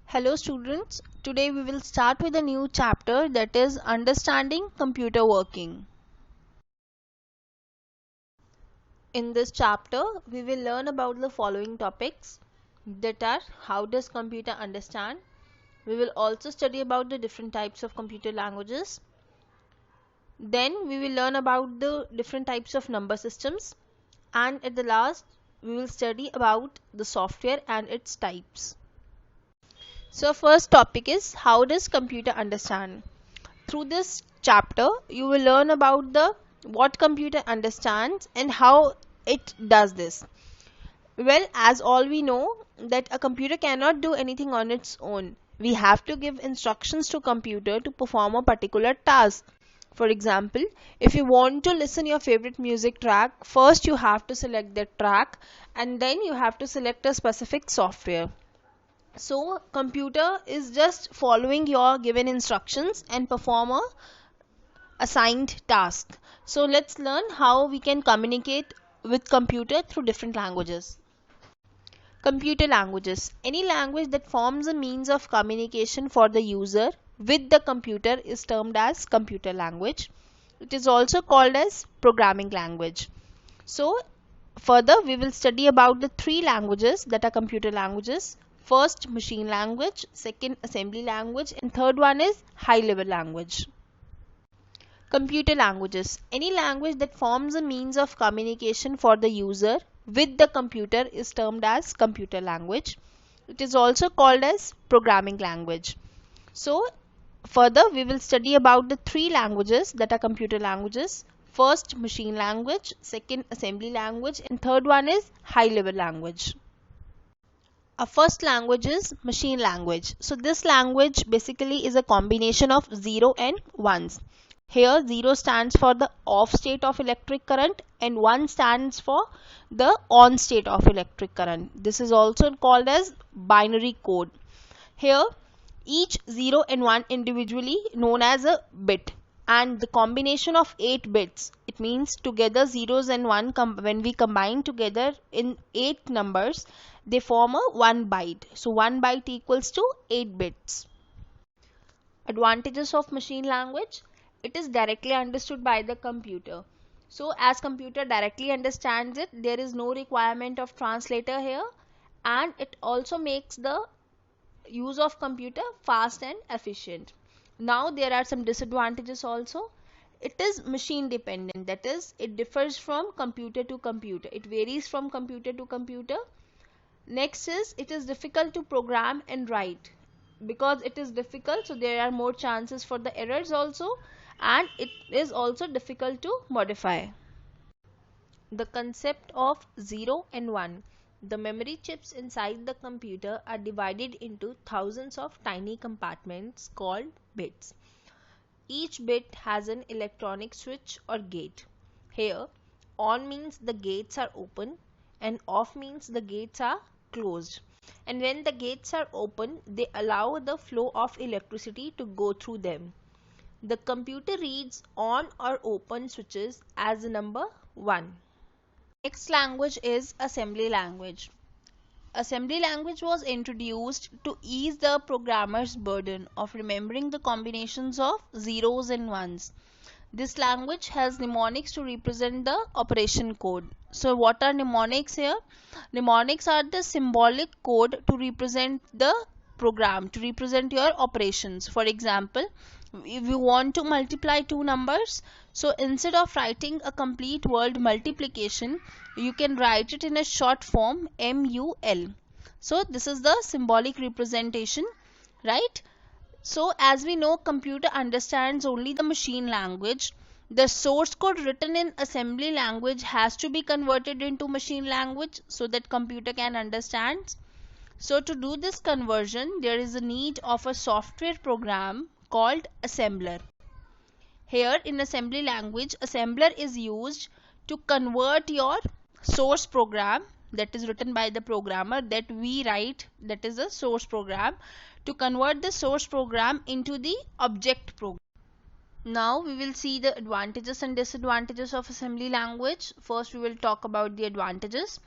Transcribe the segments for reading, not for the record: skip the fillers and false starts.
Hello students, today we will start with a new chapter, that is understanding computer working. In this chapter, we will learn about the following topics, that are how does computer understand. We will also study about the different types of computer languages. Then we will learn about the different types of number systems, and at the last we will study about the software and its types. So first topic is how does computer understand. Through this chapter, you will learn about the what computer understands and how it does this. Well, as all we know that a computer cannot do anything on its own. We have to give instructions to computer to perform a particular task. For example, if you want to listen your favorite music track, first you have to select that track and then you have to select a specific software. So computer is just following your given instructions and perform a assigned task. So let's learn how we can communicate with computer through different languages. Computer languages. Any language that forms a means of communication for the user with the computer is termed as computer language. It is also called as programming language. So further we will study about the three languages that are computer languages. First, machine language, second, assembly language, and third one is high level language. Computer languages. Any language that forms a means of communication for the user with the computer is termed as computer language. It is also called as programming language. So further we will study about the three languages that are computer languages. First, machine language, second, assembly language, and third one is high level language. Our first language is machine language. So this language basically is a combination of 0 and 1s. Here 0 stands for the off state of electric current and 1 stands for the on state of electric current. This is also called as binary code. Here each 0 and 1 individually known as a bit, and the combination of 8 bits, it means together zeros and 1 when we combine together in 8 numbers, they form a 1 byte. So 1 byte equals to 8 bits. Advantages of machine language. It is directly understood by the computer. So as computer directly understands it, there is no requirement of translator here, and it also makes the use of computer fast and efficient. Now there are some disadvantages also. It is machine dependent, that is it differs from computer to computer. It varies from computer to computer. Next is it is difficult to program and write. Because it is difficult, so there are more chances for the errors also, and it is also difficult to modify. The concept of 0 and 1. The memory chips inside the computer are divided into thousands of tiny compartments called bits. Each bit has an electronic switch or gate. Here, on means the gates are open and off means the gates are closed. And when the gates are open, they allow the flow of electricity to go through them. The computer reads on or open switches as the number 1. Next language is assembly language. Assembly language was introduced to ease the programmer's burden of remembering the combinations of zeros and ones. This language has mnemonics to represent the operation code. So what are mnemonics here? Mnemonics are the symbolic code to represent the program, to represent your operations. For example, if you want to multiply two numbers, so instead of writing a complete word multiplication, you can write it in a short form MUL. So this is the symbolic representation, right? So as we know, computer understands only the machine language. The source code written in assembly language has to be converted into machine language so that computer can understand. So to do this conversion, there is a need of a software program called assembler. Here in assembly language, assembler is used to convert your source program that is written by the programmer, that we write, that is a source program, to convert the source program into the object program. Now we will see the advantages and disadvantages of assembly language. First we will talk about the advantages.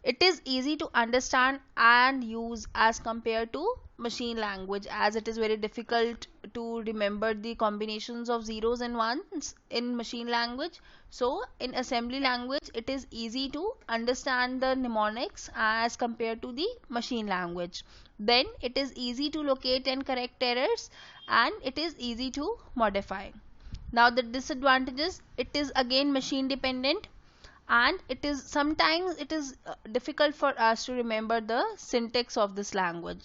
It is easy to understand and use as compared to machine language, as it is very difficult to remember the combinations of zeros and ones in machine language. So in assembly language it is easy to understand the mnemonics as compared to the machine language. Then it is easy to locate and correct errors, and it is easy to modify. Now the disadvantages: it is again machine dependent, and it is sometimes it is difficult for us to remember the syntax of this language.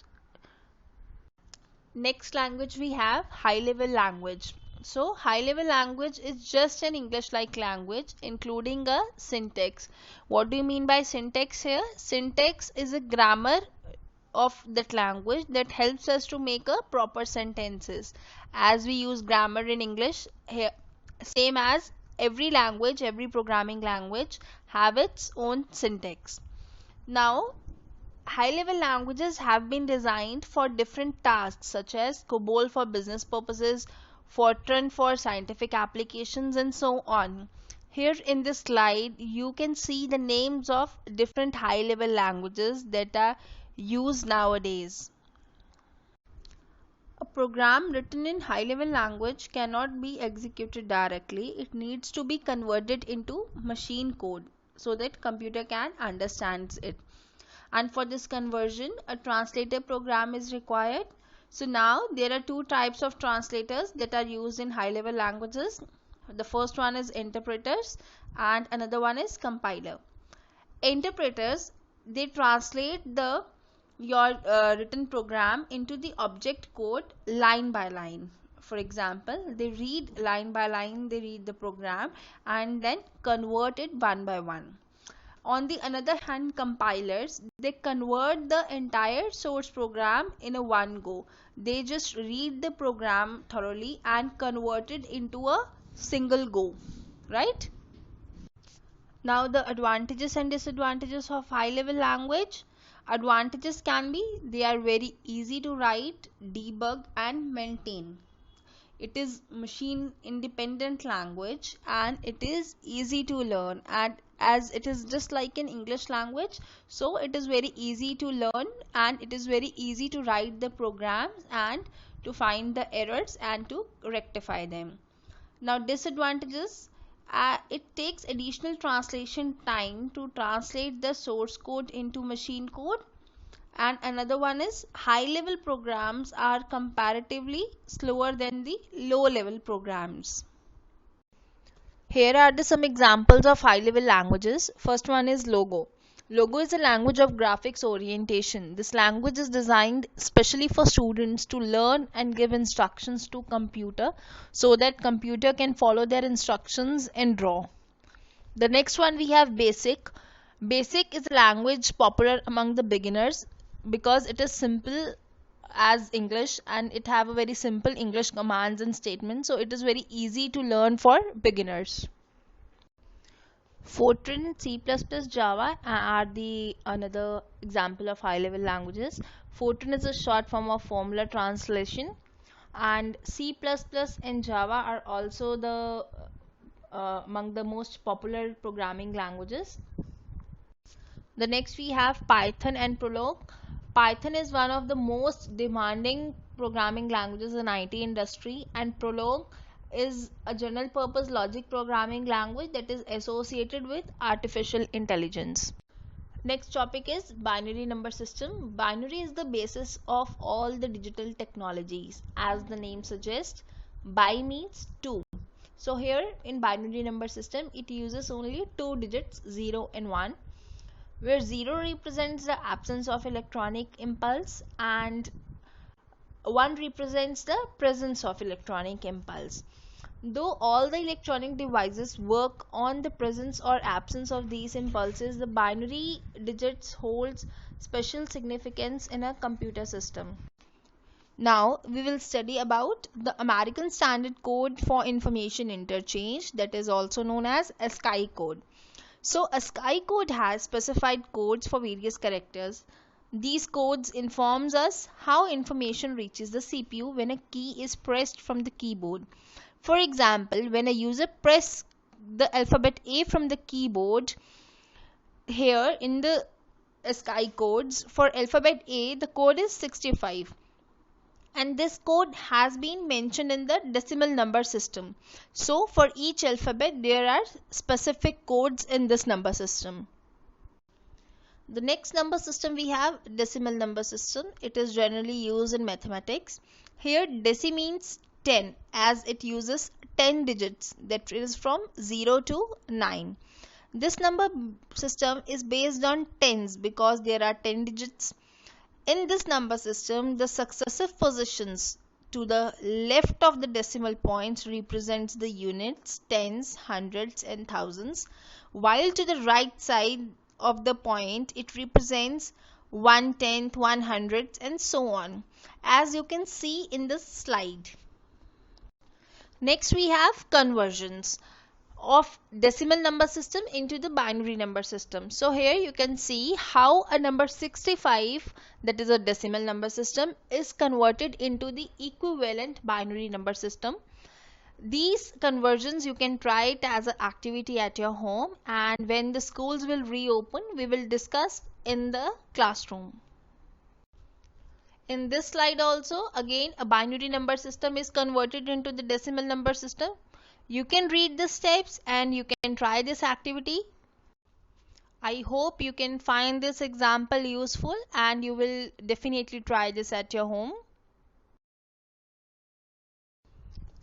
Next language we have high level language. So high level language is just an English like language including a syntax. What do you mean by syntax here? Syntax is a grammar of that language that helps us to make a proper sentences. As we use grammar in English here, same as every language, every programming language have its own syntax. Now high level languages have been designed for different tasks, such as COBOL for business purposes, Fortran for scientific applications, and so on. Here in this slide you can see the names of different high level languages that are used nowadays. A program written in high level language cannot be executed directly. It needs to be converted into machine code so that computer can understand it. And for this conversion a translator program is required. So now there are two types of translators that are used in high level languages. The first one is interpreters and another one is compiler. Interpreters, they translate your written program into the object code line by line. For example, they read line by line, they read the program and then convert it one by one. On the other hand, compilers, they convert the entire source program in a one go. They just read the program thoroughly and convert it into a single go, right? Now the advantages and disadvantages of high level language. Advantages can be they are very easy to write, debug and maintain. It is machine independent language and it is easy to learn, and as it is just like an English language, so it is very easy to learn and it is very easy to write the programs and to find the errors and to rectify them. Now disadvantages, it takes additional translation time to translate the source code into machine code, and another one is high level programs are comparatively slower than the low level programs. Here are some examples of high level languages. First one is Logo. Logo is a language of graphics orientation. This language is designed specially for students to learn and give instructions to computer so that computer can follow their instructions and draw. The next one we have Basic. Basic is a language popular among the beginners because it is simple as English and it have a very simple English commands and statements, so it is very easy to learn for beginners. Fortran, C++, Java are the another example of high level languages. Fortran is a short form of formula translation, and C++ and Java are also the among the most popular programming languages. The next we have Python and Prolog. Python is one of the most demanding programming languages in IT industry, and Prolog is a general purpose logic programming language that is associated with artificial intelligence. Next topic is binary number system. Binary is the basis of all the digital technologies. As the name suggests, bi means 2. So here in binary number system it uses only two digits, 0 and 1, where 0 represents the absence of electronic impulse and 1 represents the presence of electronic impulse. Though all the electronic devices work on the presence or absence of these impulses, the binary digits holds special significance in a computer system. Now we will study about the American Standard Code for Information Interchange, that is also known as ASCII code. So ASCII code has specified codes for various characters. These codes informs us how information reaches the CPU when a key is pressed from the keyboard. For example, when a user presses the alphabet A from the keyboard, here in the ASCII codes. For alphabet A, the code is 65. And this code has been mentioned in the decimal number system. So for each alphabet, there are specific codes in this number system. The next number system we have decimal number system. It is generally used in mathematics. Here deci means 10 as it uses 10 digits, that is from 0 to 9. This number system is based on tens because there are 10 digits. In this number system, the successive positions to the left of the decimal points represents the units, tens, hundreds and thousands, while to the right side of the point it represents 1/10, 100 and so on, as you can see in the slide. Next we have conversions of decimal number system into the binary number system. So here you can see how a number 65, that is a decimal number system, is converted into the equivalent binary number system. These conversions you can try it as an activity at your home, and when the schools will reopen we will discuss in the classroom. In this slide also again a binary number system is converted into the decimal number system. You can read the steps and you can try this activity. I hope you can find this example useful and you will definitely try this at your home.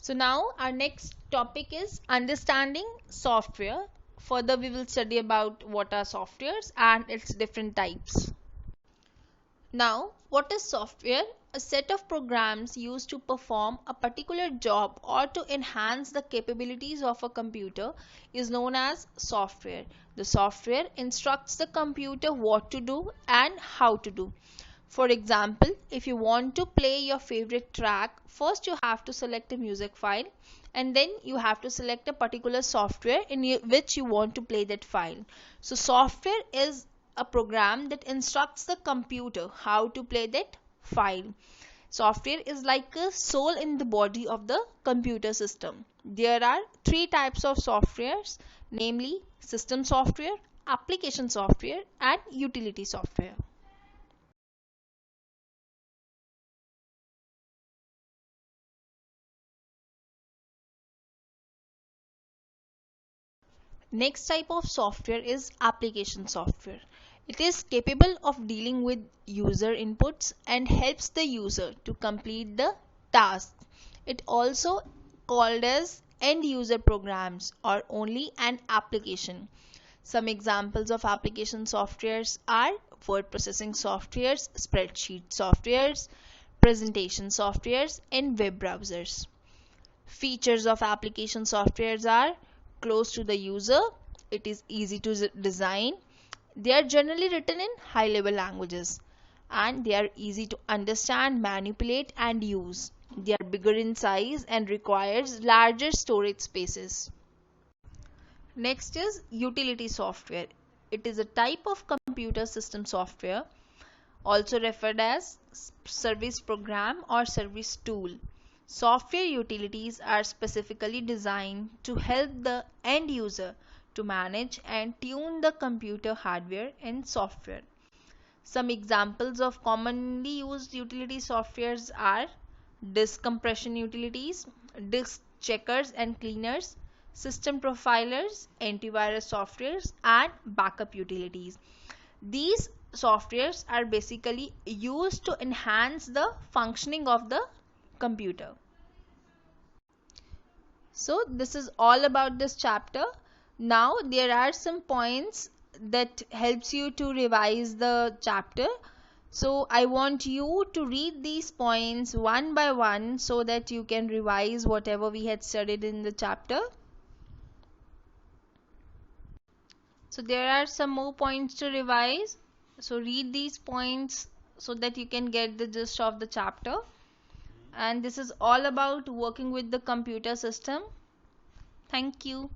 So now our next topic is understanding software. Further we will study about what are softwares and its different types. Now, what is software? A set of programs used to perform a particular job or to enhance the capabilities of a computer is known as software. The software instructs the computer what to do and how to do. For example, if you want to play your favorite track, first you have to select a music file and then you have to select a particular software in which you want to play that file. So software is a program that instructs the computer how to play that file. Software is like a soul in the body of the computer system. There are three types of softwares, namely system software, application software and utility software. Next type of software is application software. It is capable of dealing with user inputs and helps the user to complete the task. It also called as end user programs or only an application. Some examples of application softwares are word processing softwares, spreadsheet softwares, presentation softwares and web browsers. Features of application softwares are close to the user, it is easy to design, they are generally written in high level languages, and they are easy to understand, manipulate and use. They are bigger in size and requires larger storage spaces. Next is utility software. It is a type of computer system software, also referred as service program or service tool. Software utilities are specifically designed to help the end user to manage and tune the computer hardware and software. Some examples of commonly used utility softwares are disk compression utilities, disk checkers and cleaners, system profilers, antivirus softwares and backup utilities. These softwares are basically used to enhance the functioning of the computer. So this is all about this chapter. Now there are some points that helps you to revise the chapter. So I want you to read these points one by one so that you can revise whatever we had studied in the chapter. So there are some more points to revise. So read these points so that you can get the gist of the chapter. And this is all about working with the computer system. Thank you.